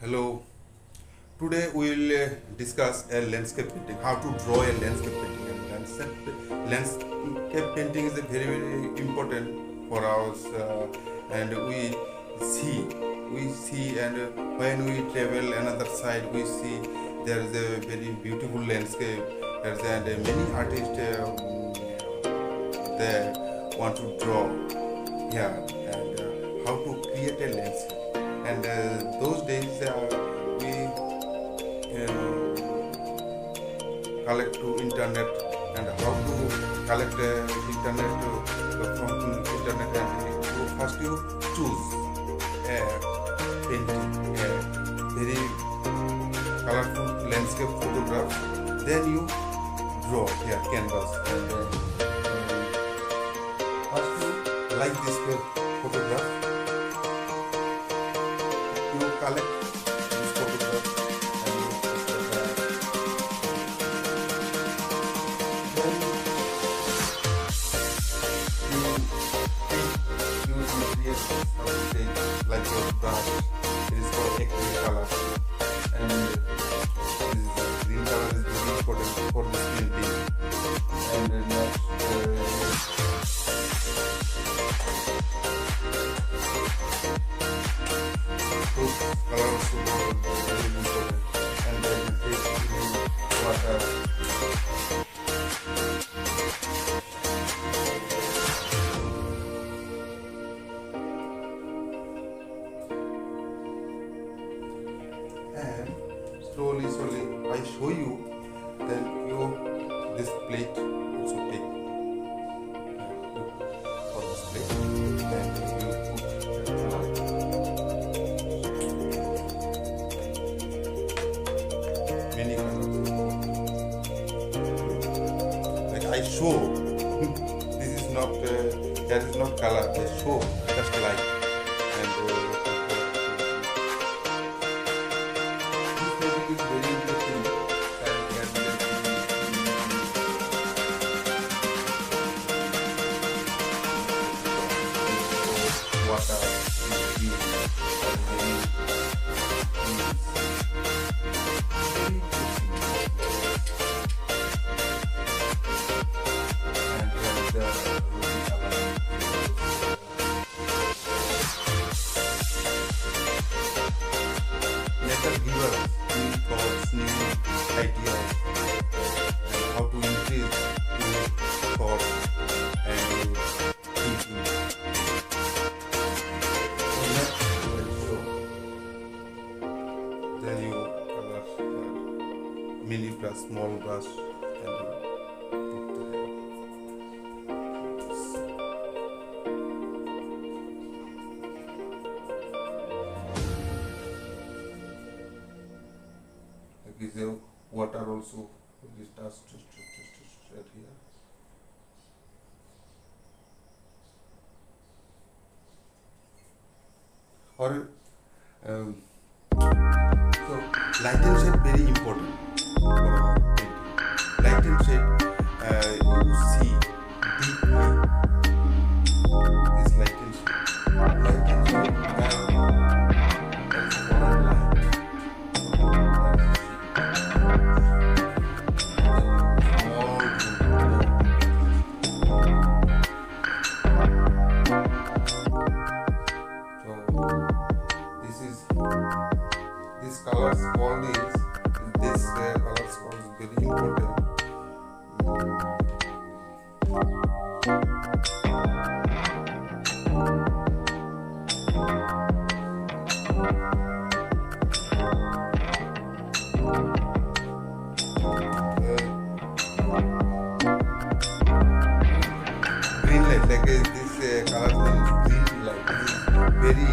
Hello. Today we will discuss a landscape painting. How to draw a landscape painting. And landscape painting is a very important for us, and we see, and when we travel another side, we see there is a very beautiful landscape. And many artists they want to draw here and how to create a landscape. And those days we collect to internet and how to collect internet from internet. And first you choose a painting, a very colorful landscape photograph, then you draw here canvas. And first you like this photograph, you collect this photograph and you put the back. Then you use materials like your brush. It is called acrylic color, and this green color is very important for this painting. And next those colors are very important. And then you take water. And slowly I show you, then you this plate also take for this plate. Then you put many colors. Like I show, this is not that is not color. I show just light. And this painting is very interesting. Water, tree, and very let us give us new thoughts, new ideas, and how to increase your thoughts and thinking. So next we will show. Then you color mini brush, small brush, and you put the is a water also. This dust just right here. Or so light and shade very important for our painting. Light and shade you see deeply this light and shade. Light and shade also for our light. These colors, all this colors is very important. Green light, like this color is green light. This is very